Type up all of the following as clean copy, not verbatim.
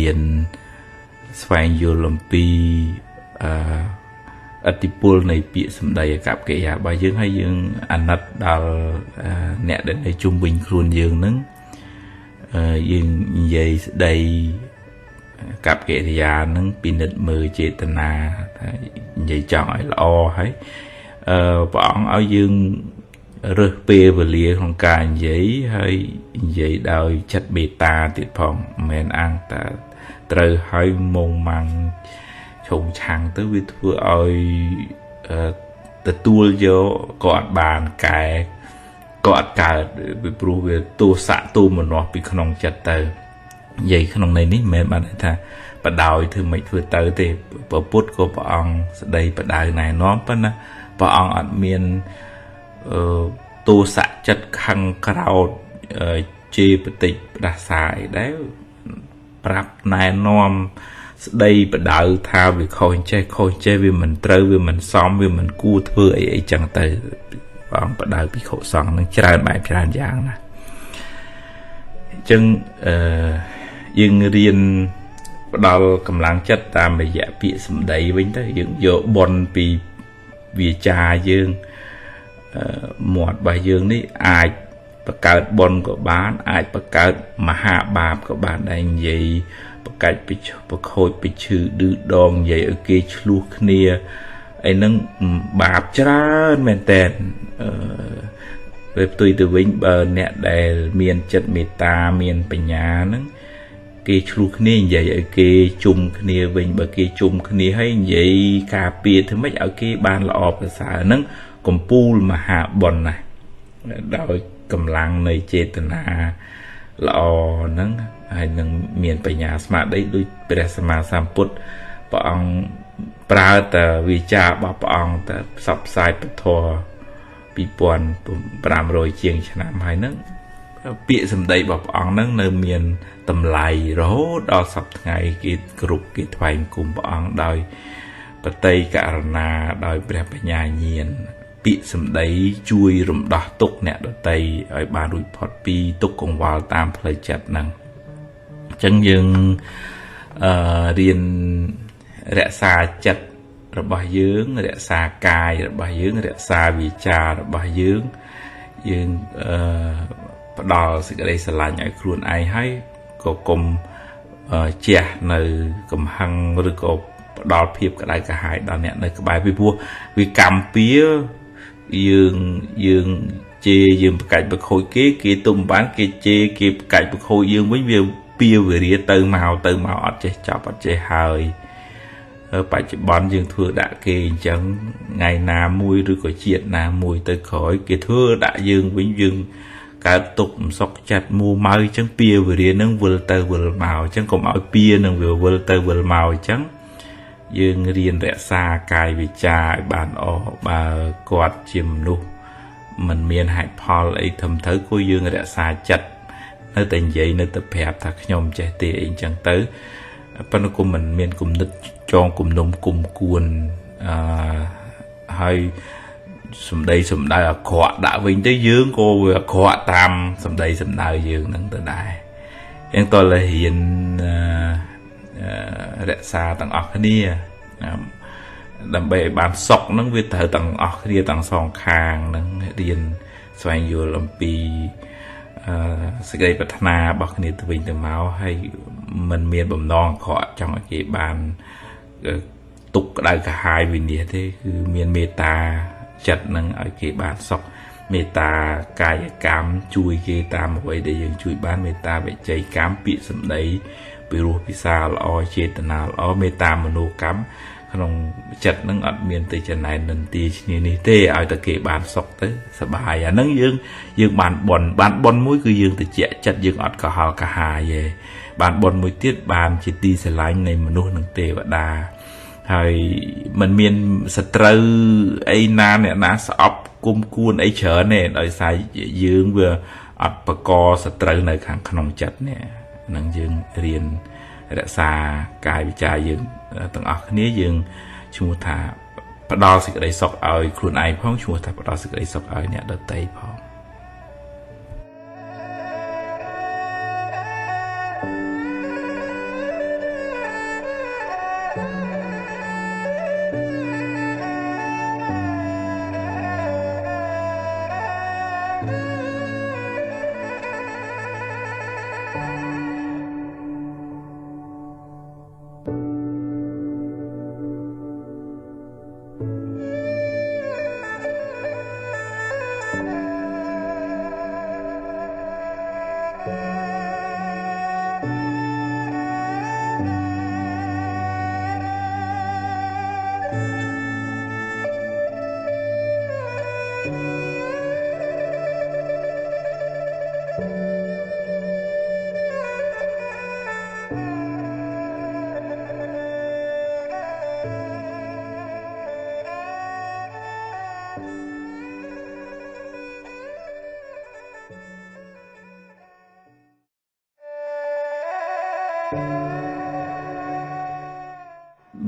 hiền xoay vô làm pi ở tí pôl này bị sầm đầy cặp kệ à bà dương hay dương anh nát đào nè đến đây trung bình luôn dương nứng dương vậy đây cặp kệ thì à nứng pin định mười chế tình à vậy chọn là o ấy bọn ở dương rớt bê và lìa không cả giấy hay giấy đôi chất bê ta tiết phòng mẹn ăn ta trời hơi mông măng trông chẳng tới vì thua ơi ta tuôn vô gọt bàn cái gọt cả vì bố về tô xạ tô mà nó bị khăn chặt tờ vậy khăn này ní mẹ bạn ấy ta bà đòi thư mấy vừa tới thì bà bút của bà ông đây bà đòi này nó bà ông ở miền tô xạ chất khăn cao chê bà tịch đã xài đấy bạp này nôm đây bà đợi tha vì khôi chơi vì mình trơ vì mình xóm vì mình cua thưa ấy chẳng tới bọn bà đợi bị khổ xong nó tràn bài tràn dạng nè chân dương riêng bà đào cầm lăng chất ta mà dạ bị xâm đầy với ta dương dỗ bon vì cha dương một bà dương đi ai bà cợt bon của bán ai bà cợt mà hạ bạp của bạn anh vậy bà cợt bà khôi bà chữ đư đòn vậy ở kia lúc nia ấy nâng bạp chán mẹn tên về tôi từ vĩnh bờ nẹ đề miền chất mê ta miền bà nhà nâng kia lúc nia vậy ở kia chung nia vĩnh bờ kia chung nia hay vậy cà bia thứ mấy ở kia ban là ọp ở xã nâng còn pool mà hạ bon này đôi cầm lăng này chế tình à lọ nâng hay nâng miền Tây nhà smart đấy đôi bề sama samput bọn pra ta vi cha bọn ta sập sai bật thò bị buồn làm rồi chieng năm hai nâng bịa sầm đầy bọn nâng nơi miền tầm lầy rố đo sập ngày cái group cái thoại cùng bọn đòi bờ tây cả na đòi bề nhà nhiên bị sầm đấy chui rụm đỏ túc nè đợt tây ở ba đuôi phật pi túc cùng vào tam phơi chặt năng chân dương riêng rẽ xa chặt rồi bà dướng rẽ xa cài rồi bà dướng rẽ xa vì cha rồi bà dướng dương đò sự cái đây sẽ là nhảy khuôn ai hay có cùng chè nơi cầm hăng rồi có đò phiệp cái đây cả hai đò nè nơi cái bài vi vua vì cầm pía dương chê dương cạnh bậc khối kế kia tung bán kia chê kia cạnh bậc khối dương với việc pia về rìa từ màu ọt chê chọc ọt chê hơi phải chỉ bón dương thưa đã kê chẳng ngày nào mùi rồi có chuyện nào mùi tới khỏi kia thưa đã dương với dương cả tục sọc chặt mua mai chẳng pia về rìa nâng vừa tơ vừa màu chẳng còn áo pia nâng vừa tơ vừa màu chẳng dương riêng rẽ xa cài vì cha bàn ổ bà quạt chìm nu mình miền hại Paul ấy thầm thớ của dương rẽ xa chặt nơi tình vậy nơi tập hẹp thật nhom trẻ tì chẳng tới phần của mình miền cùng nứt cho cùng nông cùng cuồn hay sầm đây ở khọa đã vinh tới dương cô vừa khọa tam sầm đây dương nâng tới đại em tôi là hiện rẽ xa tầng ọc nia đầm bể bàn sọc nâng với thở tầng ọc nia tầng song khang nâng điền xoay vô làm pi sự gây bật na bọc nia từ bình từ máu hay mình miền bầm non khó trong cái bàn tục đại cả hai vì nia thế cứ miền meta chặt nâng ở cái bàn sọc meta cài cám chui cái tam vậy để dừng chui bán meta bị cháy cám bị sầm đấy bị ruột bị xa lo chế tận nào lo meta mà nô cắm không chặt nâng ở miền tây chân này nên tì như này tê ai ta kể bàn sọc tới sờ bài à nâng dương bàn bòn mũi cứ dương từ chẹ chặt dương ọt cả hà về bàn bòn mũi tiết bàn chỉ tì sẽ lạnh này mà nô nâng tê và đàហើយមិនមានសត្រូវអីណាអ្នកណាស្អប់គុំគួនអីច្រើនទេដោយសារយើងវាអត់បកសត្រូវនៅខាងក្នុងចិត្តនេះនឹងយើងរៀនរក្សាកាយវិចារយើងទាំងអស់គ្នាយើងឈ្មោះថាផ្ដល់សេចក្តីសុខឲ្យខ្លួនឯងផងឈ្មោះថាផ្ដល់សេចក្តីសុខឲ្យអ្នកដទៃផង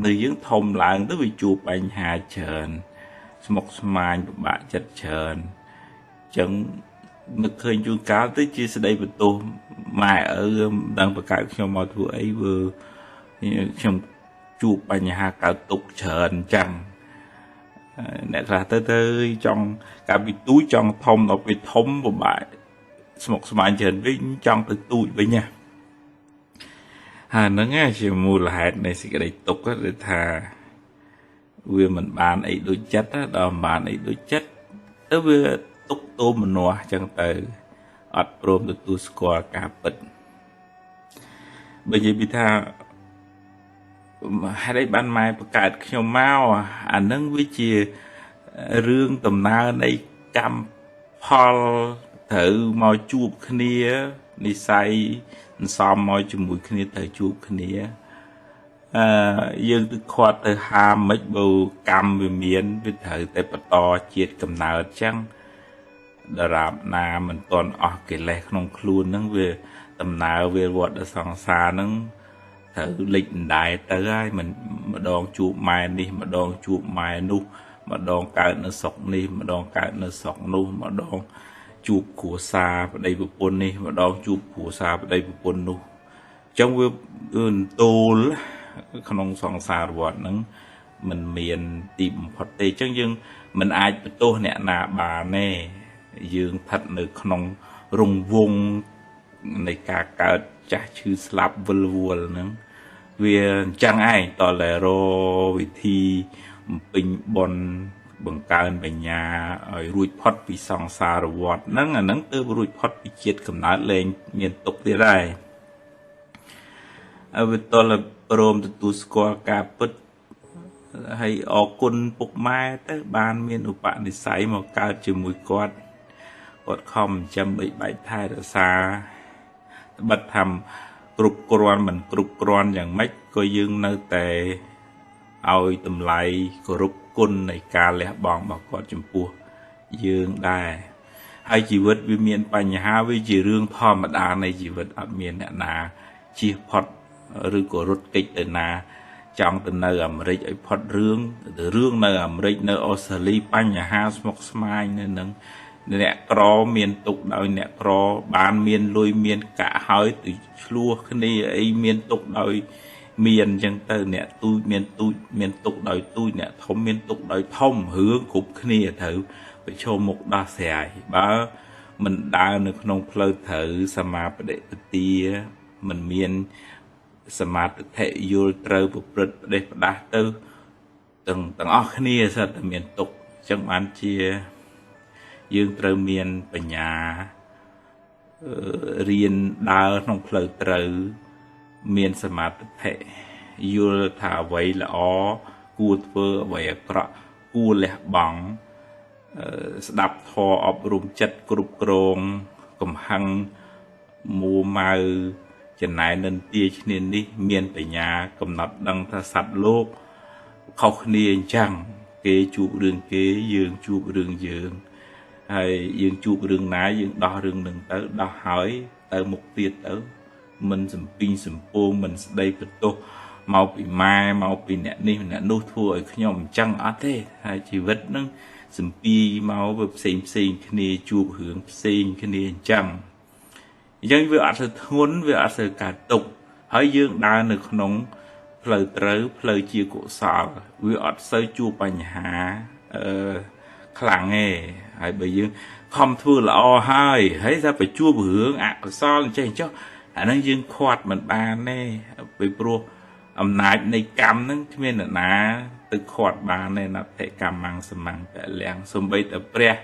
nơi dưỡng thôngឡើងទៅវាជួបបញ្ហាច្រើនស្មុគស្មាញពិបាកចិត្តច្រើនចឹងនឹកឃើញជួនកាលទៅជាស្ដីបន្ទោសម៉ែឪមិនដឹងបកកើតខ្ញុំមកធ្វើអីវើខ្ញុំជួបបញ្ហាកើតទុកច្រើនចឹងអ្នកខ្លះទៅចង់កាលពីទូចចង់ធំដល់ពេលធំពិបាកស្មុគស្មាញច្រើនវិញចង់ទៅទូចវិញណាហើយហ្នឹងជាមូលហេតុនៃសេចក្តីទុក្ខគឺថាវាមិនបានអីដូចចិត្តដល់មិនបានអីដូចចិត្តទៅវាទុក្ខទោមនោះចឹងទៅអត់ព្រមទទួលស្គាល់ការពិតបើនិយាយពីថាហេតុអីបានម៉ែបង្កើតខ្ញុំមកអាហ្នឹងវាជារឿងដំណើរនៃកម្មផលត្រូវមកជួបគ្នានិស័យសំមកជាមួយគ្នាត្រូវជួបគ្នាយើងទៅខាត់ទៅហាមមិនបើកម្មវាមានវាត្រូវតែបន្តជាតិកំណើតចឹងដរាបណាមិនទាន់អស់កិលេសក្នុងខ្លួនហ្នឹងវាដំណើរវាវត្តសង្សារហ្នឹងត្រូវលិចដដែលទៅហើយមិនម្ដងជួបម៉ែនេះម្ដងជួបម៉ែនោះម្ដងកើតនៅស្រុកនេះម្ដងកើតនៅស្រុកនោះម្ដងជួបគ្រួសារប្តីប្រពន្ធនេះម្ដងជួបគ្រួសារប្តីប្រពន្ធនោះអញ្ចឹងវាទូលក្នុងសង្សារវត្តហ្នឹងมันមានទីបំផុតទេអញ្ចឹងយើងមិនអាចបន្ទោសអ្នកណាបានទេយើងស្ថិតនៅក្នុងរង្វង់នៃការកើតចាស់ឈឺស្លាប់វិលវល់ហ្នឹងវាអញ្ចឹងឯងតតែរវិធីបំពេញបុណ្យបង្កើនបញ្ញាឲ្យរួចផុតពីសង្សារវដ្តហ្នឹងអាហ្នឹងទើបរួចផុតពីជាតិកំណើតលែងមានទុក្ខទៀតដែរហើយវាតលព្រមទទួលស្គាល់ការពិតហើយអរគុណពុកម៉ែទៅបានមានឧបនិស្ស័យមកកើតជាមួយគាត់ខំចិញ្ចឹមបីបែកថែរក្សាត្បិតថាគ្រប់គ្រាន់មិនគ្រប់គ្រាន់យ៉ាងម៉េចក៏យើងនៅតែឲ្យតម្លៃគោរពគុណនៃការលះបង់របស់គាត់ចំពោះយើងដែរហើយជីវិតវាមានបញ្ហាវាជារឿងធម្មតានៃជីវិតអត់មានអ្នកណាជៀសផុតឬក៏រត់គេចទៅណាចង់ទៅនៅអាមេរិកឲ្យផុតរឿងនៅអាមេរិកនៅអូស្ត្រាលីបញ្ហាស្មុគស្មាញនៅនឹងអ្នកក្រមានទុកដោយអ្នកក្របានមានលុយមានកាក់ហើយទៅឆ្លោះគ្នាអីមានទុកដោយមានអញ្ចឹងទៅអ្នកទូចមានទុកដោយទូចអ្នកធំមានទុកដោយធំរឿងគ្រប់គ្នាត្រូវប្រឈមមុខដោះស្រាយបើមិនដើរនៅក្នុងផ្លូវត្រូវសមាបដិបទាមិនមានសមាធិយល់ត្រូវប្រព្រឹត្តផ្ដេសផ្ដាស់ទៅទាំងអស់គ្នាសិតតែមានទុកអញ្ចឹងបានជាយើងត្រូវមានបញ្ញារៀនដើរក្នុងផ្លូវត្រូវមានសមាធិយល់ថាអ្វីល្អគួរធ្វើអ្វីអាក្រក់គួរលះបង់ស្ដាប់ធម៌អប់រំចិត្តគ្រប់គ្រងកំហឹងមួម៉ៅចំណែននិន្ទាឈ្នានេះមានបញ្ញាកំណត់ដឹងថាសត្វលោកខុសគ្នាអញ្ចឹងគេជួបរឿងគេយើងជួបរឿងយើងហើយយើងជួបរឿងណាយើងដោះរឿងនឹងទៅដោះហើយទៅមុខទៀតទៅមិនសំពីងសំពងមិនស្ដីបន្ទោសមកពីម៉ែមកពីអ្នកនេះអ្នកនោះធ្វើឲ្យខ្ញុំអញ្ចឹងអត់ទេហើយជីវិតនឹងសំពីមកវាផ្សេងគ្នាជួបរឿងផ្សេងគ្នាអញ្ចឹងវាអត់ទៅធ្ងន់វាអត់ទៅកើតទុក្ខហើយយើងដើរនៅក្នុងផ្លូវត្រូវផ្លូវជាកុសលវាអត់សូវជួបបញ្ហាខ្លាំងទេហើយបើយើងខំធ្វើល្អហើយតែไปជួបរឿងអកុសលអញ្ចឹងចុះអាហ្នឹងយើងខាត់មិនបានទេពីព្រោះអំណាចនៃកម្មហ្នឹងគ្មានអ្នកណាទៅខាត់បានទេណតិកម្មងសមੰពលំសំបីតែព្រះ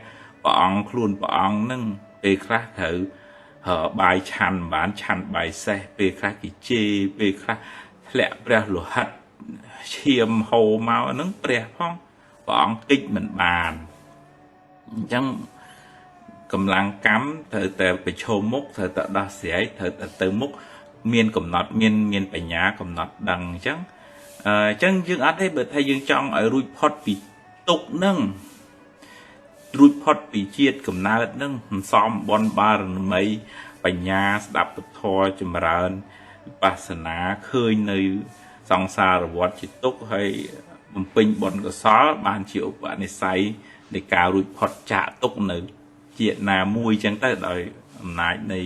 អង្គខ្លួនព្រះអង្គហ្នឹងពេលខ្លះត្រូវបាយឆាន់មិនបានឆាន់បាយសេះពេលខ្លះគេជេរពេលខ្លះធ្លាក់ព្រះលោហិតឈាមហូរមកហ្នឹងព្រះផងព្រះអង្គគិតមិនបានអញ្ចឹងកម្លាំងកម្មត្រូវតែប្រឈមមុខត្រូវតែដោះស្រាយត្រូវតែទៅមុខមានកំណត់មានបញ្ញាកំណត់ដឹងអញ្ចឹងយើងអត់ទេបើថាយើងចង់ឲ្យរួចផុតពីទុក្ខហ្នឹងរួចផុតពីជាតិកំណើតហ្នឹងសំបនបារមីបញ្ញាស្ដាប់ពធចម្រើនវិបស្សនាឃើញនៅ សង្សារវត្តជាទុកហើយបំពេញបុណ្យកុសលបានជាឧបនិស្ស័យនៃការរួចផុតចាកទុកនៅជាតិណាមួយចឹងទៅដោយអំណាចនៃ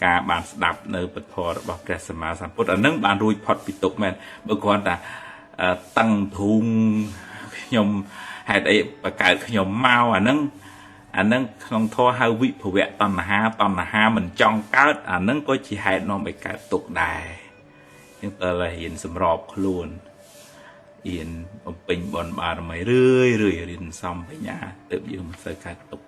ការបានស្ដាប់នៅពធរបស់ព្រះសម្មាសម្ពុទ្ធអានឹងបានរួចផុតពីទុកមែនបើគ្រាន់តែតឹងធូងខ្ញុំហេតុអីបកើតខ្ញុំមកអានឹងក្នុងធម៌ហៅវិភវៈតណ្ហាមិនចង់កើតអានឹងក៏ជាហេតុនាំឲ្យកើតទុកដែរចឹងតើរៀនសម្របខ្លួនរៀនបំពេញបុណ្យបារមីរឿយរៀនសំបញ្ញាទើបយើងមិនសូវកើតទុក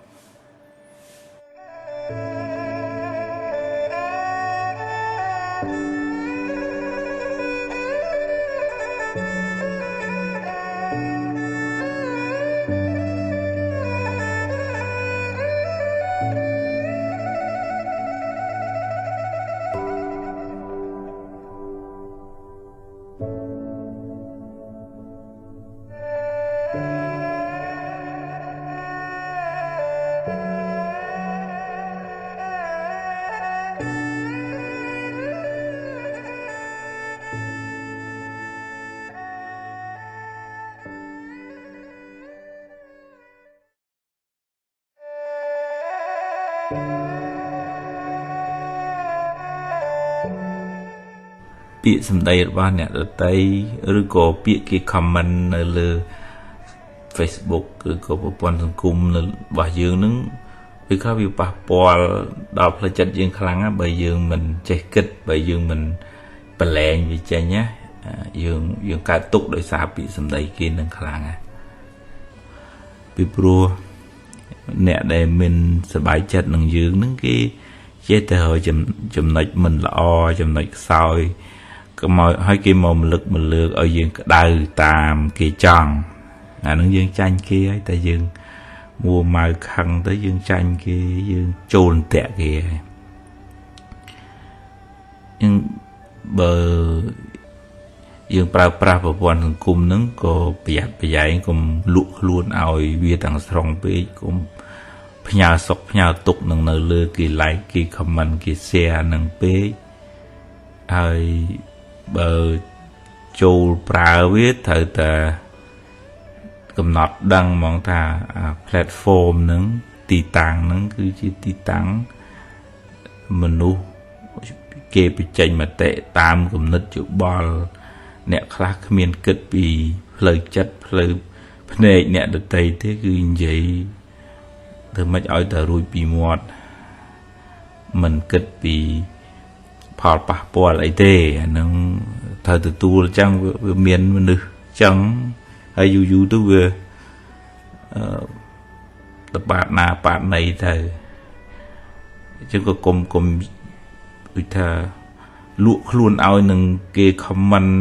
ពាក្យសម្ដីរបស់អ្នកដទៃឬក៏ពាក្យគេ comment នៅលើ Facebook ឬក៏ប្រព័ន្ធសង្គមរបស់យើងនឹងវាខ្លះវាប៉ះពាល់ដល់ផ្លូវចិត្តយើងខ្លាំងណាស់បើយើងមិនចេះគិតបើយើងមិនប្រឡែងវាចេញណាយើងកើតទុកដោយសារពាក្យសម្ដីគេនឹងខ្លាំងណាស់ពីព្រោះអ្នកដែលមានសប្បាយចិត្តនឹងយើងនឹងគេចេះតែរកចំណុចមិនល្អចំណុចខ្សោយក៏មកឲ្យគេមកម្លឹកមកលើកឲ្យយើងក្តៅតាមគេចង់អានឹងយើងចាញ់គេហើយតែយើងមួម៉ៅខឹងទៅយើងចាញ់គេយើងចូលតាក់គេហើយបើយើងប្រើប្រាស់ប្រព័ន្ធសង្គមហ្នឹងក៏ប្រយ័ត្នប្រយែងកុំលក់ខ្លួនឲ្យវាទាំងស្រុងពេកកុំផ្ញើសុខផ្ញើទុកនឹងនៅលើគេ like គេ comment គេ share នឹងពេកហើយបើចូលប្រើវាត្រូវតែកំណត់ដឹងហ្មងថា platform ហ្នឹងទីតាំងហ្នឹងគឺជាទីតាំងមនុស្សគេបញ្ចេញមតិតាមគំនិតយោបល់អ្នកខ្លះគ្មានគិតពីផ្លូវចិត្តផ្លូវភ្នែកអ្នកដទៃទេគឺនិយាយធ្វើម៉េចឲ្យតែរួចពីមាត់មិនគិតពីផលប៉ះពាល់អីទេអានឹងត្រូវទទួលអញ្ចឹងវាមានមនុស្សអញ្ចឹងហើយយូរទៅវាតបាតណាបាតណីទៅអញ្ចឹងក៏គុំដូចថាលក់ខ្លួនឲ្យនឹងគេ comment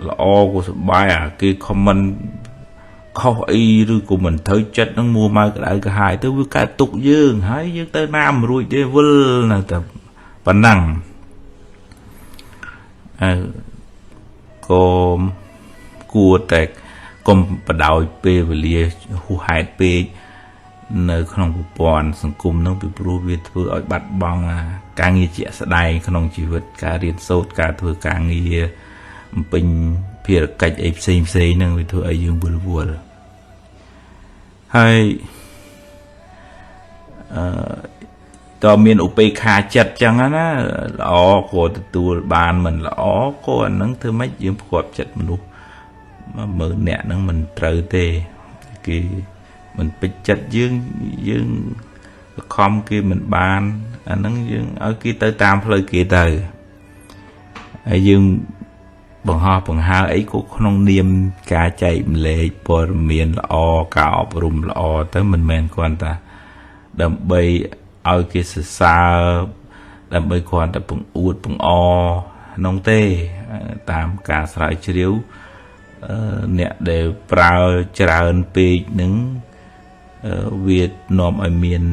ល្អក៏សប្បាយគេ comment ខុសអីឬក៏មិនត្រូវចិត្តនឹងមួម៉ៅក្តៅក្រហាយទៅវាកើតទុកយើងហើយយើងទៅណាមិនរួចទេវិលនៅតែប៉ុណ្ណឹងក៏គួរតែកុំបដោយពេលវេលាហួសហេតុពេកនៅក្នុងប្រព័ន្ធសង្គមនោះពីព្រោះវាធ្វើឲ្យបាត់បង់ការងារជាក់ស្ដែងក្នុងជីវិតការរៀនសូត្រការធ្វើការងារបំពេញភារកិច្ចអីផ្សេងហ្នឹងវាធ្វើឲ្យយើងវល់ហើយតើមានឧបេក្ខាចិត្តចឹងណាល្អក៏ទទួលបានមិនល្អក៏អានឹងធ្វើម៉េចយើងផ្គាប់ចិត្តមនុស្សមើលអ្នកហ្នឹងមិនត្រូវទេគេមិនពេញចិត្តយើងខំគេមិនបានអាហ្នឹងយើងឲ្យគេទៅតាមផ្លូវគេទៅហើយយើងបង្ហោះបង្ហើអីក៏ក្នុងនាមការចែកម្លែកព័ត៌មានល្អការអប់រំល្អទៅមិនមែនគ្រាន់តែដើម្បីឲ្យគេសរសើរដើម្បីគ្រាន់តែបង្អួតបង្អក្នុងទេតាមការស្រាវជ្រាវអ្នកដែលប្រើច្រើនពេកនឹងវានាំឲ្យមាន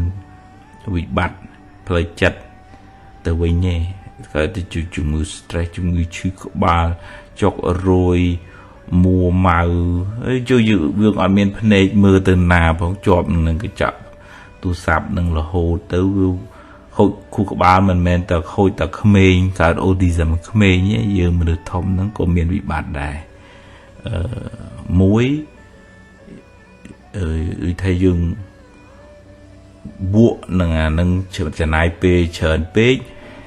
វិបត្តិផ្លូវចិត្តទៅវិញទេកើតទៅជំងឺ stress ជំងឺឈឺក្បាលចុករយមួម៉ៅហើយយើងអត់មានភ្នែកមើលទៅណាផងជាប់នឹងកញ្ចក់ទូរស័ព្ទនឹងរហូតទៅវា khôi khu các bạn mình ta khôi ta khmênh cả autism khmênh nhé dương mình được thông nó có miền bị bạn đài muối thay dương buộc nâng trở lại pe trở pe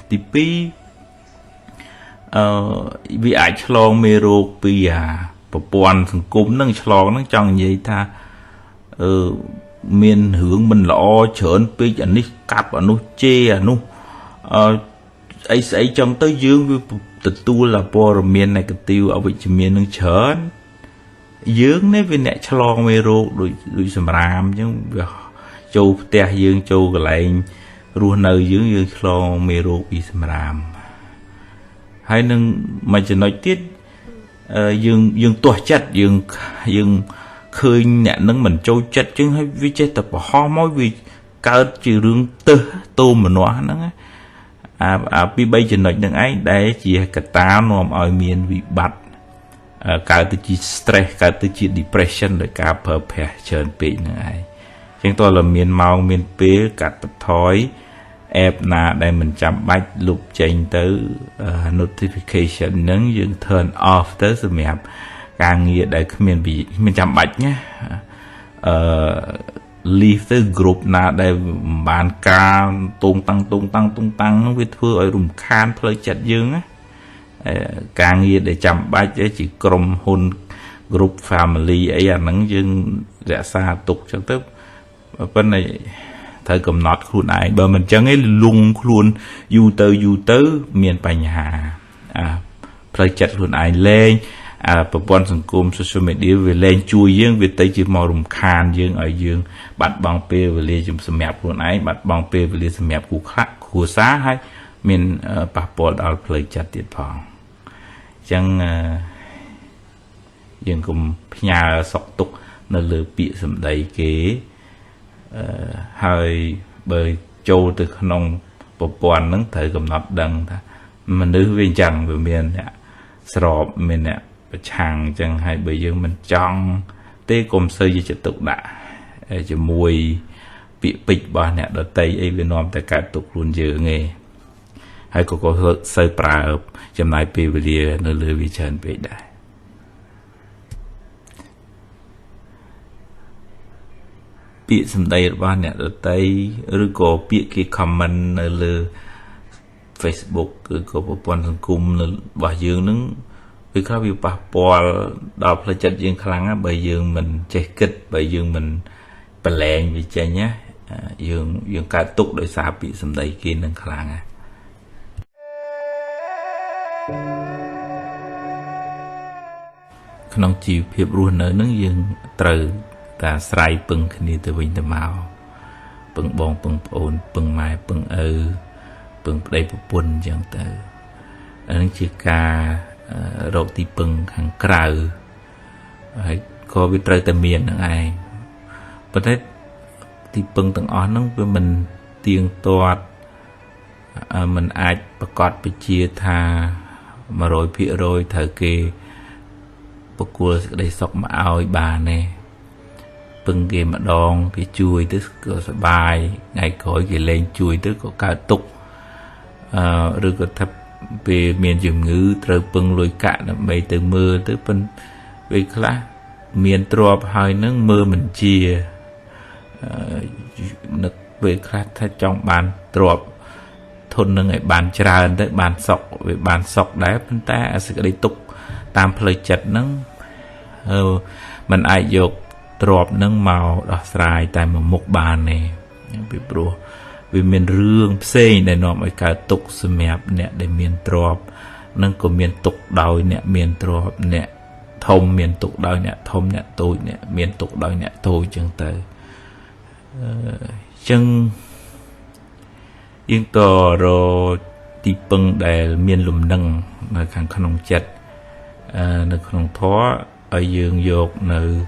thì pi vì ai chlong mê rô pi bộ quan thằng cúm nâng chlong nâng trong vậy ta miền hướng mình lo chởn pi anh đi cặp anh nu chê anh nu ấy trong tới dương với tự tu là bò miền này cái tiêu ở vị trí miền nâng chởn dương này vì nè chlong mê rô đuổi sầm ram chứ châu te dương châu cái lại ruộng nơi dương chlong mê rô bị sầm ram hay nâng mà chỉ nói tiết dương tuổi chất dương khơi nhẹ nâng mình trôi chất chứ hay vì chết tập ho mỗi vì cao trừ rương tư tô mà nó nâng vì bây giờ nói nâng ấy đấy chỉ cả ta nó ở miền bị bắt cao từ chỉ stress cao từ chỉ depression rồi cao prepare chơn bị nâng ấy chúng tôi là miền màu miền pế cả tập thói app na đây mình chăm bách lục trên tới notification nâng dương turn off tới sự mẹp càng nghĩa để mình bị mình chăm bách nhé leave tới group na đây bàn ca tung tăng với thưa ở rùm khan play chặt dương á càng nghĩa để chăm bách chỉក្រុម hôn group family ấy nâng dương rẽ xa tục cho tới bên này thời cầm nọt khuôn ai bởi mình chẳng ấy lung khuôn du tới miền Bắc Hà play chat khuôn ai lên bà bọn sẵn cùng social media về lên chui dương về tới chỉ màu rùm khan dương ở dương bắt bằng bê về lê chùm sầm mẹp khuôn ai bắt bằng bê về lê sầm mẹp của xá hay miền bà bọn ở play chat tiết phòng chẳng dương cùng nhà sọc tục nó lừa bị sầm đầy kế hơi bởi châu từ nông bộ quan nâng thời cầm nọt đằng mình nữ viên chẳng về miền nè sọp miền nè chẳng chẳng hay bởi dương mình trong tế cùng sơ gì trật tục đã cho mùi bị bịch bà nè đợt tây ấy viên nòm tại cả tục luôn dự nghề hay có sơ pra ập chầm này bì về lìa nơi lưu vi chân bì đại bị sầm đầy ba nè ở tay rồi có bị cái comment ở lơ Facebook rồi có một quan thành cung là bà dương nứng vì khác bị bà bò đọc là chặt dương khăn á bởi dương mình chơi kịch bởi dương mình bà lẹn vì chơi nhá dương cả tục đời xa bị sầm đầy kia nâng khăn á không chịu hiệp luôn ở nâng dương từ ta sài pưng khi từ bình từ màu pưng bong pưng ổn pưng mai pưng pưng đây buồn chẳng từ anh chỉ ca râu tí pưng hàng cào có biết trời tầm miền nữa ai có thấy tí pưng từng on nó với mình tiền toát mình ai bắt cọt bị chia tha mà rồi phía rồi thời kỳ bậc cua đây sọc mà ao bà này pưng kia mà đòn cái chui tức có bài ngày khỏi cái lên chui tức có cả tục rồi có thấp về miền dùng ngữ trời pưng lôi cả mấy từ mưa tới phân về khác miền trộp hai nước mưa mình chia nước về khác thay trong bàn trộp thôn nước ngày bàn trà tới bàn sọc về bàn sọc đá phân ta sẽ đi tục tam phơi chật nắng mình ai dục trộp nâng màu đỏ sài tại một bàn này bị bùa vì miền rương xây để nó mới cả tục sầm mẹp nè để miền trộp nâng của miền tục đòi nè miền trộp nè thông miền tục đòi nè thông nè tôi nè miền tục đòi nè tôi chân tới chân yên tò rồi đi bưng để miền lùm nâng nơi khăn khăn chật nơi khăn thó ở dương dột nơi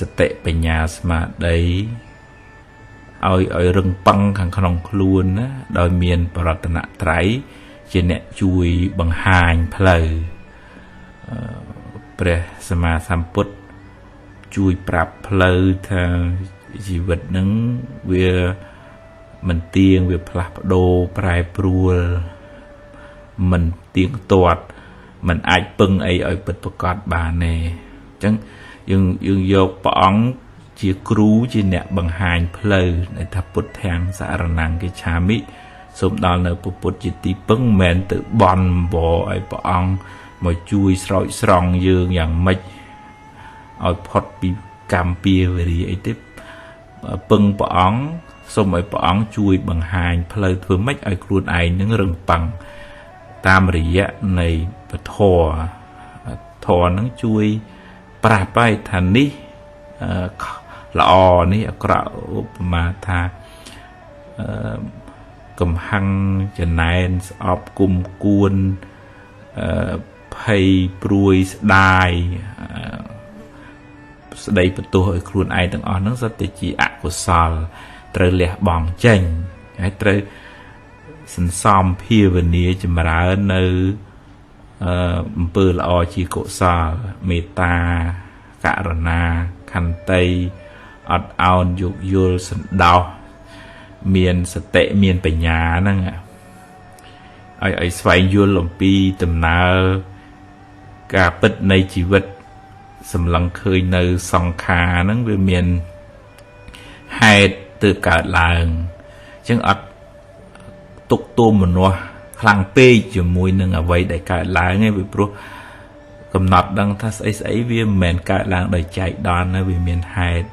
สติปัญญาสมาได้เอาเรื่องปังขังขนมครูนนะโดยเมียนปรัตนาไตรเจเนจุยบังหายเพลย์เปรสมาสัมพุทธจุยปรับเพลย์ทางชีวิตนั้นเวีย mình tiên việc plap đồ prai pruol mình tiên tuột mình ai pưng ấy ở bật bật cọt bà nè chẳng dương dọc bỏng chia cú chia nẹt bằng hành pleu để thắp bút thang xã năng cái cha mỹ sôm đào nợ bút chỉ tí pưng men tự bòn bỏ ấy bỏng mà chui sỏi sòng dươngอย่างmấy ở phật bị cam pia về đi ấy tiếp pưng bỏng sôm ấy bỏng chui bằng hành pleu vừa mấy ở khuôn ai những rừng bằng tam rịa này thò nó chui pra bay thành ní lọ ní cọ mà tha cầm hăng chân này ọp cùng cuốn pay pruy đai đây bắt tôi khuôn ai từng on nó rất chỉ ạ của sal trời lẹ bỏng chanh trời sân xóm phía bên này chỉ mà ra nơi bờ lò chỉ cổ sal meta cả rana khăn tây ọt ao dục vô sân đào miền tệ miền bể nhà nè ai xoay vô lồng pi tầm nào cả bật này chỉ vật sầm lăng khơi nơi song kha nó về miền hai từ cả làng chẳng ọt tục tôm một noa khang pe chỉ mùi nâng ở vậy để cả làng nghe vì pro cầm nọt đăng thắt ấy vì miền cả làng để chạy đòn ở vì miền hai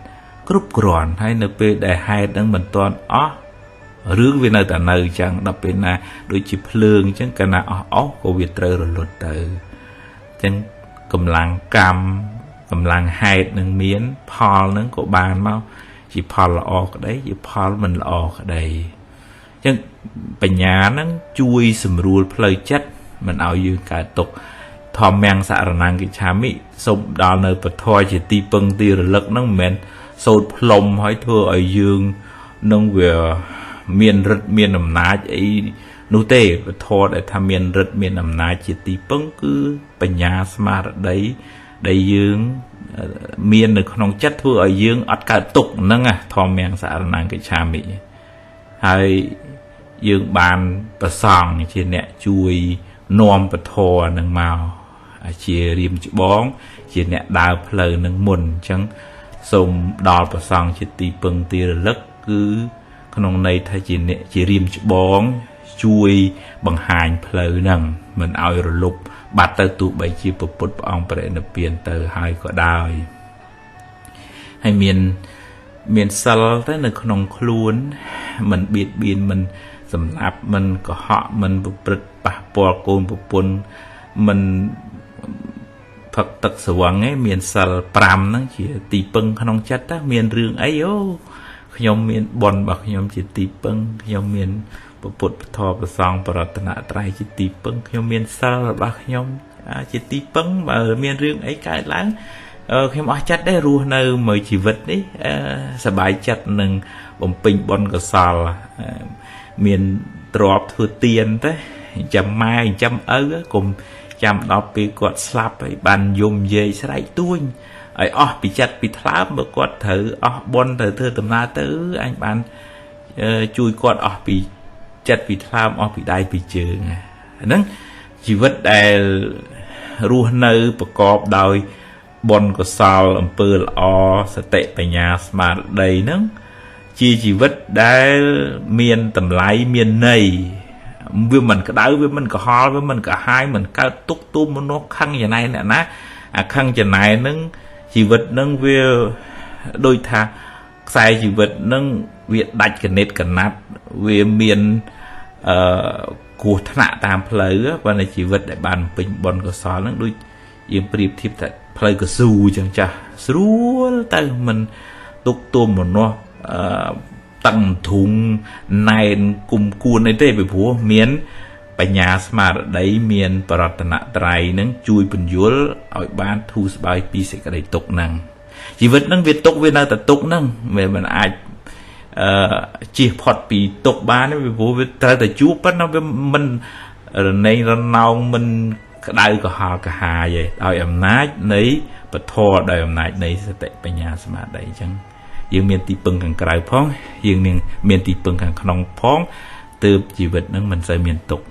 group gòn hay np để hai đang mình toàn ó rước về nơi tại nơi chẳng đặc biệt là đôi chip lương chẳng cả nào ó của việt trời rồi luật từ chẳng cầm làng cam cầm làng hai nâng miến Paul nâng của bàn mau chỉ Paul là ở đấy chỉ Paul mình là ở đây chẳng bệnh nhà nó chui sầm ruột plei chất mình ao dương cả tục thòm men xạ năng cái cha mỹ sông đào nơi bật thoi chỉ ti pưng ti rồi lực nó men sốt plom hỏi thưa ở dương nông về miền rất miền nằm ná ấy nô tê bật thoi để tham miền rất miền nằm ná chỉ ti pưng cứ bệnh nhà smart đấy đầy dương miền được không chất thưa ở dương ắt cả tục nâng thòm men xạ năng cái cha mỹ hay dương bàn bờ sòng trên nè chui nôm bờ thò nâng màu chia riêng chữ bóng trên nè đào phơi nâng mồn chẳng sông đào bờ sòng chỉ tì pưng tì lắc cứ con này thay trên nè chỉ riêng chữ bóng chui bằng hành phơi nâng mình ao rồi lục bát tới tụ bảy chi bột bột ông bể nợ tiền từ hai có đào hay miền sal tới nơi con khuôn mình biết biên mình sầm lạp mình có họ mình bật bạc bò cồn bột bùn mình phật tật sầu ấy miền sal pram nó chỉ tì pưng không chất á miền rương ấy ô nhom miền bòn bạc nhom chỉ tì pưng nhom miền bột bột thò bột song bột tana trai chỉ tì pưng nhom miền sal bạc nhom chỉ tì pưng mà miền rương ấy cái láng khi mà chất đấy ru nơi mời chỉ vật đấy sờ bài chất nâng bồng pin bon cờ sal miền drop thừa tiền thế chăm mai chăm ớ cùng chăm đọc bị quạt slap ấy bàn dùng dây sải tuôn ấy bị chặt bị tháp mà quạt thử bon thử thưa tầm na tứ anh bạn chui quạt bị chặt bị tháp bị đai bị chừ nâng chỉ vật đại ru nơiประกอบដោយ bon cờ salអំពើល្អសតិបញ្ញាស្មារតីហ្នឹងជាជីវិតដែលមានតម្លៃមានន័យវាមិនក្តៅវាមិនក្រហល់វាមិនកាហាយមិនកើតទុកទុំមនុស្សខឹងយ៉ាងណាអ្នកណាអាខឹងចំណែហ្នឹងជីវិតហ្នឹងវាដូចថាខ្សែជីវិតហ្នឹងវាដាច់កណិតកណាត់វាមានគោះថ្នាក់តាមផ្លូវប៉ុន្តែជីវិតដែលបានពេញបុណ្យកុសលហ្នឹងដូចយើងប្រៀបធៀបថាផ្លូវកស៊ូចឹងចាស់ស្រួលទៅមិនទុកទុំមនុស្សតាំងធុងណែនគុំគួនអីទេពីព្រោះមានបញ្ញាស្មារតីមានបរតនត្រ័យនឹងជួយពន្យល់ឲ្យបានធូរស្បើយពីសេចក្តីទុក្ខហ្នឹងជីវិតហ្នឹងវាទុក្ខវានៅតែទុក្ខហ្នឹងមិនអាចជៀសផុតពីទុក្ខបានពីព្រោះវាត្រូវតែជួបប៉ុន្តែវាមិនរណេងរណោងមិនក្តៅក្រហល់កាហាយឯដោយអំណាចនៃពធដោយអំណាចនៃសតិបញ្ញាស្មារតីអញ្ចឹង យើងមានទីពឹងខាងក្រៅផងយើងនឹងមានទីពឹងខាងក្នុងផងទើបជីវិតនឹងមិនសូវមានទុក្ខ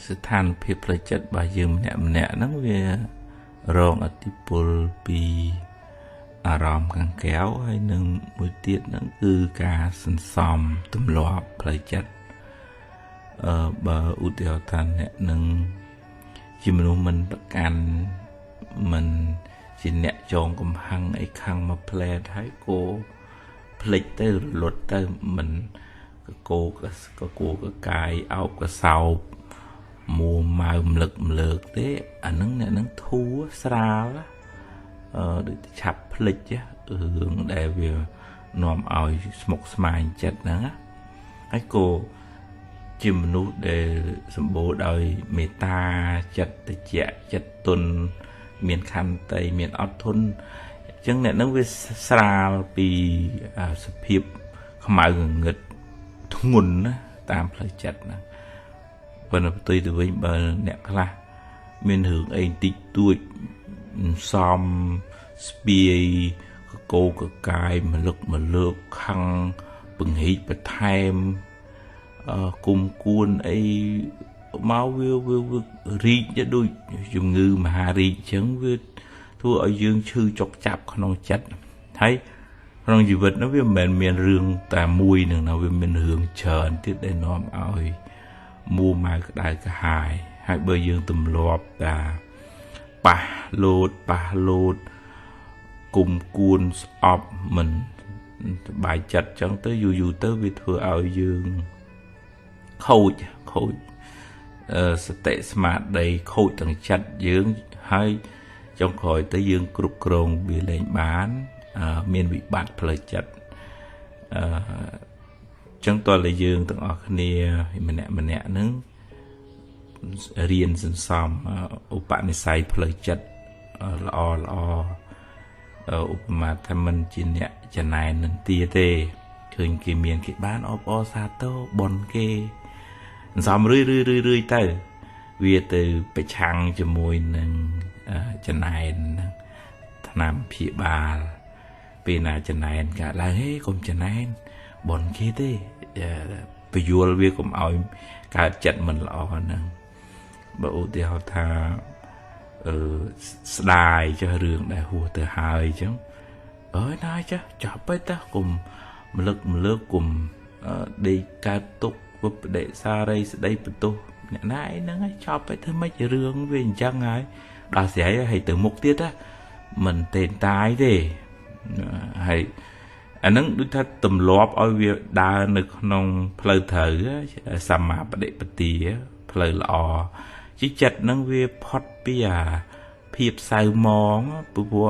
ស្ថានភាពផ្លូវចិត្តរបស់យើងម្នាក់ហ្នឹងវារងឥទ្ធិពលពីអារម្មណ៍ខាងក្រៅហើយនឹងមួយទៀតហ្នឹងគឺការសន្សំទម្លាប់ផ្លូវចិត្តបើឧទាហរណ៍ថាអ្នកនឹងជាមនុស្សមិនប្រកាន់មិនជាអ្នកចងកំហឹងអីខាងមកផ្លែតហើយក៏ភ្លេចទៅរលត់ទៅមិនកកកកាយអោបកសោបមួម៉ៅមលឹកម្លើកទេអានឹងអ្នកនឹងធូរស្រាលដូចឆាប់ភ្លេចរឿងដែលវានាំឲ្យស្មុគស្មាញចិត្តហ្នឹងហើយក៏ជាមនុស្សដែលសម្បូរដោយមេត្តាចិត្តត្រជាក់ចិត្តទន់មានខន្តីមានអត់ធន់អញ្ចឹងអ្នកនឹងវាស្រាលពីសភាពខ្មៅងងឹតធ្ងន់ណាតាមផ្លូវចិត្តហ្នឹងប៉ុន្តែផ្ទុយទៅវិញបើអ្នកខ្លះមានរឿងអីតិចតួចសំស្ពាយកកោកកាយមលឹកម្លើកខឹងពង្រីកបន្ថែមគុំគួនអីមកវារីកដូចជំងឺមហារីកអញ្ចឹងវាធ្វើឲ្យយើងឈឺចុកចាប់ក្នុងចិត្តហើយក្នុងជីវិតនោះវាមិនមែនមានរឿងតែមួយនឹងណាវាមានរឿងច្រើនទៀតដែលនាំឲ្យមួម៉ៅក្តៅក្រហាយហើយបើយើងទម្លាប់តាប៉ះលោតគុំគួនស្អប់មិនសบายចិត្តចឹងទៅយូរទៅវាធ្វើឲ្យយើងខូចសតិស្មារតីខូចទាំងចិត្តយើងហើយចុងក្រោយទៅយើងគ្រប់គ្រងវាលែងបានមានវិបត្តិផ្លូវចិត្តចឹងតើយើងទាំងអស់គ្នាម្នាក់ហ្នឹងរៀនសន្សំឧបនិស្ស័យផ្លូវចិត្តល្អឧបមាថាមិនជាអ្នកចំណែននឹងទាទេឃើញគេមានគេបានអបអរសាទរបនគេសន្សំរឿយទៅវាទៅប្រឆាំងជាមួយនឹងចំណែនហ្នឹងថ្នាំព្យាបាលពេលណាចំណែនកើតឡើងហេកុំចំណែនបនគេទេបញ្យល់វាកុំឲ្យកើតចិត្តមិនល្អហ្នឹងបើឧទាហរណ៍ថាស្ដាយចុះរឿងដែលហួសទៅហើយអញ្ចឹងណាចុះចប់ទៅតាកុំមលឹកម្លើកកុំដេកកើតទុកវិបដិសារីស្ដីបន្ទោសអ្នកណាអីហ្នឹងហើយចប់ទៅធ្វើម៉េចរឿងវាអញ្ចឹងហើយដល់ស្រីហើយទៅមុខទៀតណាមិនទេតាយទេហើយអាហ្នឹងដូចថាទម្លាប់ឲ្យវាដើរនៅក្នុងផ្លូវត្រូវសម្មាបដិបទាផ្លូវល្អជីចិត្តហ្នឹងវាផុតពីអាភាពសៅមងព្រោះ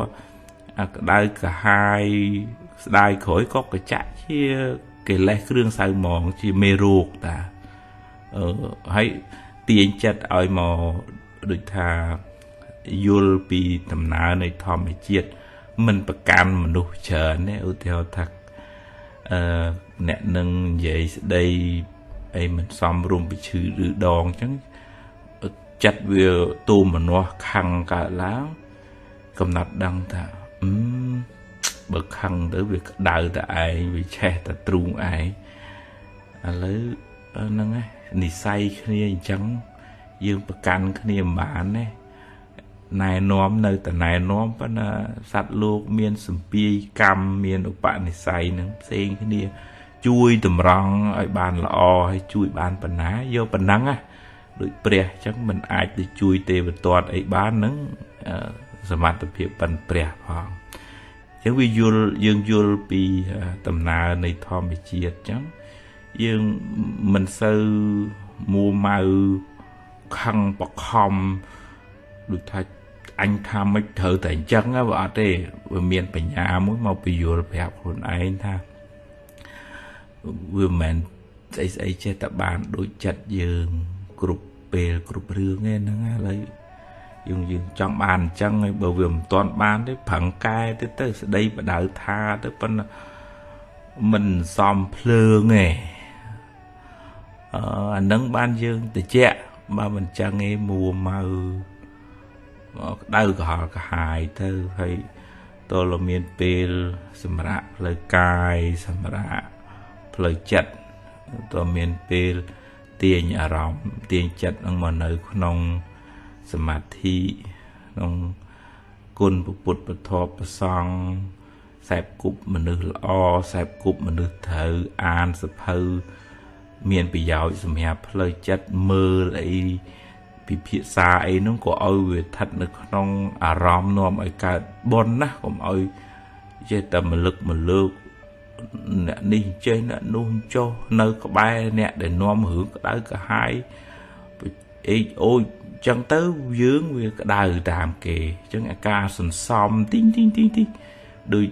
អាក្តៅក្រហាយស្ដាយក្រោយក៏កញ្ចាក់ជាកិលេសគ្រឿងសៅមងជាមេរោគតាហើយទាញចិត្តឲ្យមកដូចថាយល់ពីដំណើរនៃធម្មជាតិមិនប្រកាន់មនុស្សច្រើនទេឧទាហរណ៍ថាអ្នកនឹងនិយាយស្ដីអីមិនសមរម្យពីឈឺឬដងអញ្ចឹងចិត្តវាទូមនោះខឹងកើតឡើងកំណត់ដឹងថាបើខឹងទៅវាក្តៅតែឯងវាឆេះតែទ្រូងឯងឥឡូវហ្នឹងឯងនិស័យគ្នាអញ្ចឹងយើងប្រកាន់គ្នាមិនបានទេណែនាំនៅតែណែនាំប៉ុន្តែសត្វលោកមានសម្ពាយកម្មមានឧបនិស្ស័យនឹងផ្សេងគ្នាជួយតម្រង់ឲ្យបានល្អហើយជួយបានបណ្ណាយកប៉ុណ្ណឹងណាដូចព្រះអញ្ចឹងមិនអាចទៅជួយទេវទត្តអីបានហ្នឹងសមត្ថភាពប៉ុនព្រះផងអញ្ចឹងវាយើងយល់ពីដំណើរនៃធម្មជាតិអញ្ចឹងយើងមិនសូវមួម៉ៅខឹងបខំដូចថាអញថាមិនត្រូវតែអញ្ចឹងបើអត់ទេវាមានបញ្ញាមួយមកពយល់ប្រាប់ខ្លួនឯងថាវាមិនមែនស្អីចេះតែបានដូចចិត្តយើងគ្រប់ពេលគ្រប់រឿងទេហ្នឹងឥឡូវយើងចង់បានអញ្ចឹងហើយបើវាមិនទាន់បានទេប្រឹងកែទៅស្ដីបដៅថាទៅប៉ុន្តែ mình xòm phơ nghe nâng ban dương từ chẹ mà mình chẳng nghe mùa màu đâu có hài thơ hay tôi là miền pil sầm rạ lời cài sầm rạ lời chặt tôi miền pil tiền nhà rộng tiền chặt ông mà nơi nôngสมาธินองกุลปุตปทอปซองแสบกุบมนุษย์อแสบกุบมนุษย์เธออ่านสะเพอเมียนไปยาวสมัยเพลยจัดมือไอพิพิษาไอ้น้องก็เอาเวทัดนึกน้องอารมณ์นอมไอ้การบนนะผมเอาเจตมันลึกเนี่ยนี่เจเนี่ยนุ่งโจเนื้อกระบายเนี่ยđểนอมหือก็ได้ก็หายไอ้โอ้จังเต้าเยื้องเวียกได้ตามเกจังอาการสันซอมติ้งโดย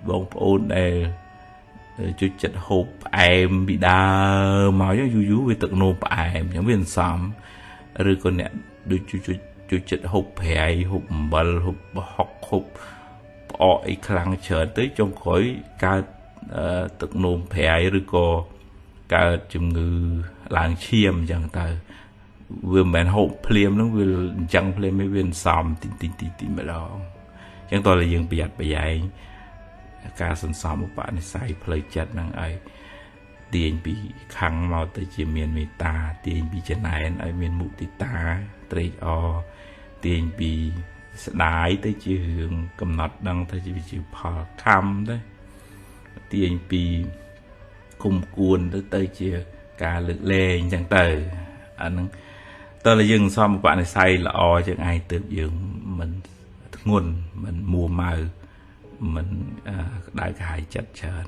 บองโอนได้จุดจัดหบแอมbị đau máu nhưยูvề tự nộpแอมอย่างเป็นซ้ำหรือคนเนี่ยโดยจุดจัดหบแผลหบบัลหบหอกหบออกอีกครั้งเฉินtới trong khỏiการtự nộpแผลหรือก็การจมงือหลังเชี่ยมอย่างต่vừa mẹ hộp phim nó vừa chẳng phim mấy viên xòm tin mà đó chẳng tôi là dương bị dạy ca sân xòm một bạn sai play chặt năng ấy tiền bị khăng màu tới chỉ miền miền ta tiền bị chân này ở miền mục tì ta tây o tiền bị đái tới chỉ hướng cầm nọt đăng tới chỉ phò khăm đấy tiền bị cùng cuốn tới chỉ cả lực lên chẳng tới anh tôi là dừng so một bạn này say là o chứ ai tự dừng mình nguồn mình mùa màu mình đã hại chất trơn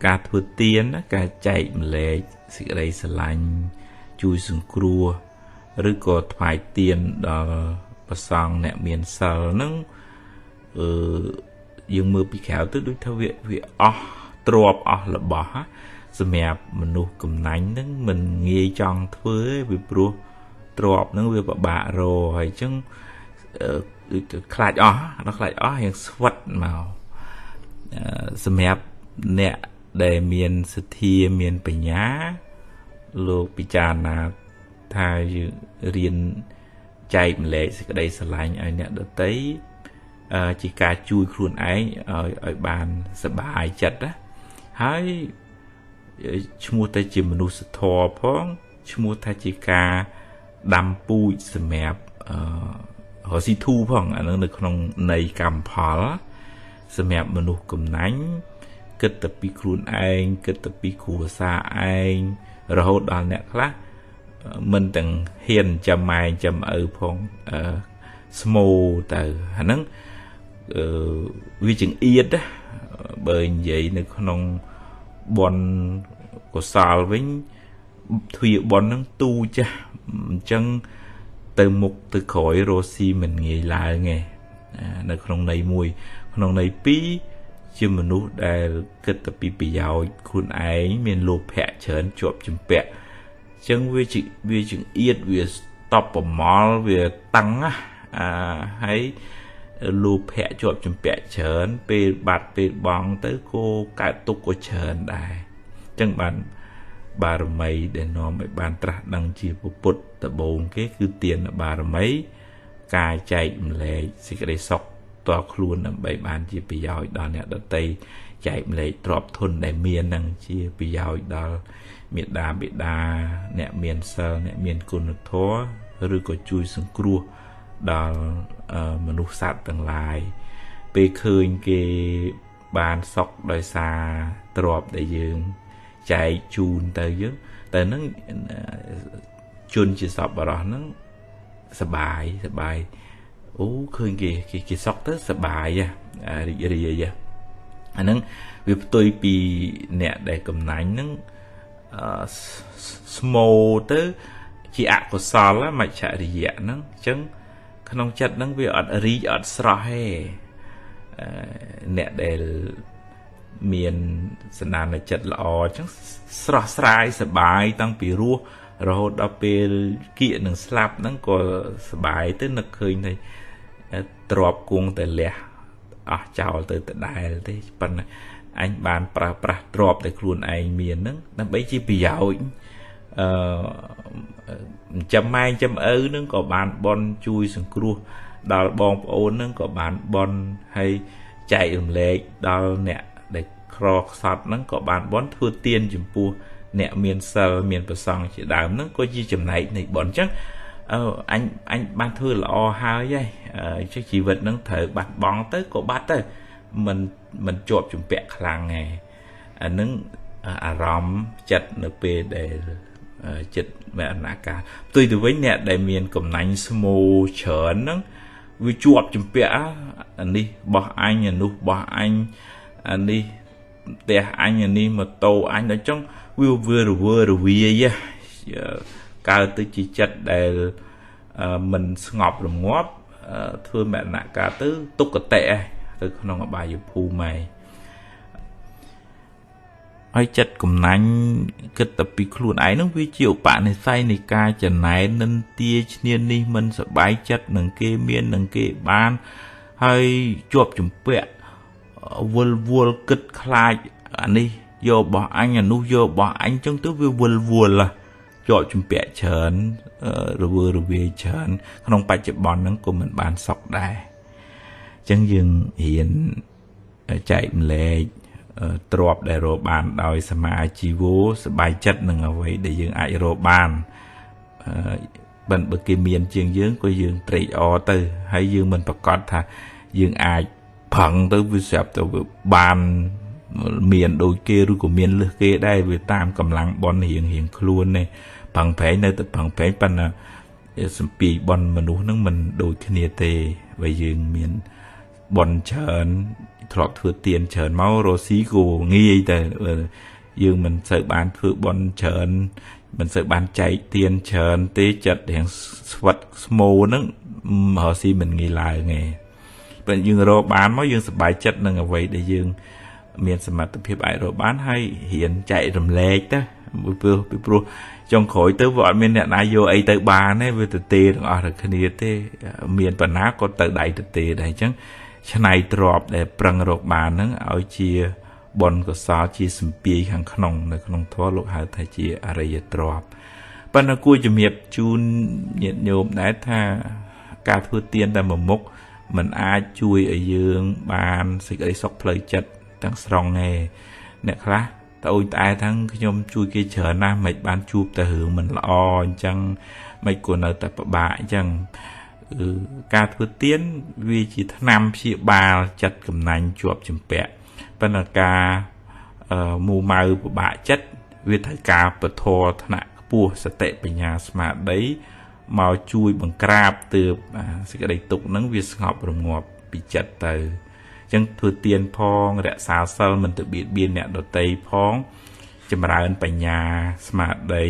การทวดเตียนการใจมันเลยสิ่งใดสลายจุยสุงครัวหรือก็ถวายเตียนดอประสองเนี่ยเมียนเซลนั่งยังมือปีแขวตึ้งด้วยทวีตรวบระบาสมัยมนุษย์กำนันนั่งมันเงียจังทวีวิปรุตรวบนั่งวิปบะโรยจังคลายnóคลายอย่างสวัสดิ์มาสมัยเนี่ยได้เมียนสถีเมียนปัญญาโลกปิจารณาทายเรียนใจมันเลยสิ่งใดสลายไอ้เนี่ยเดี๋ยวเต้chỉ cả chui khuôn ấy ở bànสบายจัดนะให้ชั่วโมงแต่จิมนุษย์ทอพ้องชั่วโมงแต่จิกาดำปุยสมัยหอสิทูพ้องอันนั้นในขนมในกำพอลสมัยมนุษย์กำนันเกิดแต่ปีครูนเองเกิดแต่ปีครูซาเองเราดอนเนี่ยครับมันต่างเฮียนจำไม่จำพองสโมแต่อันนั้นวิจิงเอียดเบยใหญ่ในขนมบอลก็สาวไว้ทวีบอลนั่งตูจ้ะจังเติมมุกtừ khỏiโรซีมันไงลายไงในขนมในมวยขนมในปีชื่อมนุษย์ได้เกิดแต่ปียาวคุณไอ้เมียนโลแพะเฉินจบจมแปะจังวิจิงเอียดวิสต็อปมอลวิตังให้ลูกแพะจบจมแปะเฉินเปิดบัตรเปิดบองtới cô cả tục củaเฉินได้จังบันบารมีเดนอมไอ้บานตรัสดังจีปุตตะโบงก็คือเตียนบารมีกายใจมันเลยสิกระไดซอกตัวครูนใบบานจีปียาวดอนเนี่ยดัตเตยใจมันเลยตรอบทนได้เมียนดังจีปียาวดอเมียดาเนี่ยเมียนเซลเนี่ยเมียนกุนท้อหรือก็จุยสังครัวดอมนุษย์สัตว์ต่างหลายไปคืนเกบานซอกโดยซาตรอบได้ยืงใจจูนเตยเยอะแต่นั่งจุนจีสอบบารอนั่งสบายโอ้เคยกี่ซอกเตอสบายรีอันนั้นวิปตัวปีเนี่ยได้กำนันนั่ง ស្មូទៅជាអកុសលមច្ឆរិយៈហ្នឹងអញ្ចឹងក្នុងចិត្តហ្នឹងវាអត់រីកអត់ស្រស់ទេអ្នកដែលមានសន្តានចិត្តល្អអញ្ចឹងស្រស់ស្រាយសប្បាយតាំងពីរស់រហូតដល់ពេលគៀកនឹងស្លាប់ហ្នឹងក៏សប្បាយទៅនឹកឃើញថាទ្របគង់តែលះអស់ចោលទៅដដែលទេប៉ុន្តែអញបានប្រើប្រាស់ទ្របដែលខ្លួនឯងមានហ្នឹងដើម្បីជាប្រយោជន៍ចាំម៉ែចាំឪហ្នឹងក៏បានបន់ជួយសង្គ្រោះដល់បងប្អូនហ្នឹងក៏បានបន់ហើយចែករំលែកដល់អ្នកដែលក្រខ្សត់ហ្នឹងក៏បានបន់ធ្វើទានចំពោះអ្នកមានសិលមានប្រសង្ឃជាដើមហ្នឹងក៏ជាចំណែកនៃបន់អញ្ចឹងអញបានធ្វើល្អហើយហើយជីវិតហ្នឹងត្រូវបាត់បង់ទៅក៏បាត់ទៅមិនជាប់ជំពាក់ខ្លាំងឯងអានឹងអារម្មណ៍ចិត្តនៅពេលដែលចិត្តមរណកាលផ្ទុយទៅវិញអ្នកដែលមានកំណាញ់ស្មូច្រើនហ្នឹងវាជាប់ជំពាក់អានេះបោះអញអានោះបោះអញអានេះផ្ទះអញអានេះម៉ូតូអញដល់ចឹងវារវើរវាយកើតទៅជាចិត្តដែលមិនស្ងប់រងាប់ធ្វើមរណកាលទៅទុក្ខតិទៅក្នុងអបាយភូមិហើយចិត្តកំណាញ់គិតតែពីខ្លួនឯងហ្នឹងវាជាឧបនិស្ស័យនៃការចំណែននិន្ទាឈ្នានេះមិនសប្បាយចិត្តនឹងគេមាននឹងគេបានហើយជាប់ជំពាក់វល់គិតខ្លាចអានេះយករបស់អញអានោះយករបស់អញចឹងទៅវាវល់ជាប់ជំពាក់ច្រើនរវើរវាយច្រើនក្នុងបច្ចុប្បន្នហ្នឹងក៏មិនបានសុខដែរអញ្ចឹងយើងរៀនចែកម្លែកទ្របដែលរកបានដោយសមាជីវោសบายចិត្តនឹងអ្វីដែលយើងអាចរកបានបើគេមានជាងយើងក៏យើងត្រេកអរទៅហើយយើងមិនប្រកាសថាយើងអាចប្រឹងទៅវាស្រាប់ទៅបានមានដូចគេឬក៏មានលើសគេដែរវាតាមកម្លាំងបនរៀងខ្លួនទេប្រឹងប្រែងនៅតែប្រឹងប្រែងប៉ុន្តែសម្ពីបនមនុស្សហ្នឹងមិនដូចគ្នាទេបើយើងមានបនច្រើនធ្លាប់ធ្វើទានច្រើនមករស់ស៊ីក៏ងាយតែយើងមិនសូវបានធ្វើបនច្រើនមិនសូវបានចែកទានច្រើនទេចិត្តរៀងស្វិតស្មូហ្នឹងរស់ស៊ីមិនងាយឡើងទេបើយើងរកបានមកយើងសប្បាយចិត្តនឹងអ្វីដែលយើងមានសមត្ថភាពអាចរកបានហើយរៀនចែករំលែកទៅពីព្រោះចុងក្រោយទៅវាអត់មានអ្នកណាយកអីទៅបានទេវាទៅទេទាំងអស់តែគ្នាទេមានប៉ុណ្ណាក៏ទៅដៃទៅទេដែរអញ្ចឹងឆ្នៃទ្របដែលប្រឹងរកបានហ្នឹងឲ្យជាបុណ្យកុសលជាសម្ពាយខាងក្នុងនៅក្នុងធម៌លោកហៅថាជាអរិយទ្របប៉ុន្តែគួរជំរាបជូនញាតិញោមដែរថាការធ្វើទានតែមួយមុខมันអាចជួយឲ្យយើងបានសេចក្តីសុខផ្លូវចិត្តទាំងស្រុងឯងអ្នកខ្លះត្អូញត្អែទាំងខ្ញុំជួយគេច្រើនណាស់មិនបានជួបតែរឿងមិនល្អអញ្ចឹងមិនគួរនៅតែពិបាកអញ្ចឹងការធ្វើទានវាជាថ្នាំព្យាបាលចិត្តកំណាញ់ជាប់ជំពាក់ប៉ុន្តែការមូម៉ៅពិបាកចិត្តវាត្រូវការពធថ្នាក់ខ្ពស់សតិបញ្ញាស្មារតីមកជួយបង្ក្រាបទើបសេចក្តីទុក្ខហ្នឹងវាស្ងប់រងាប់ពីចិត្តទៅអញ្ចឹងធ្វើទានផងរក្សាសិលមិនទៅបៀតបៀនអ្នកដទៃផងចម្រើនបញ្ញាស្មារតី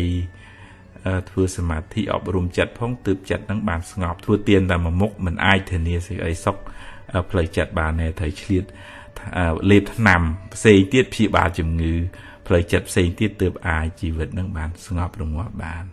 ធ្វើសមាធិអប់រំចិត្តផងទើបចិត្តហ្នឹងបានស្ងប់ធ្វើទានតែមួយមុខមិនអាចធានាសេចក្តីសុខផ្លូវចិត្តបានទេត្រូវឆ្លៀតលេបថ្នាំផ្សេងទៀតព្យាបាលជំងឺផ្លូវចិត្តផ្សេងទៀតទើបអាចជីវិតហ្នឹងបានស្ងប់រងាប់បាន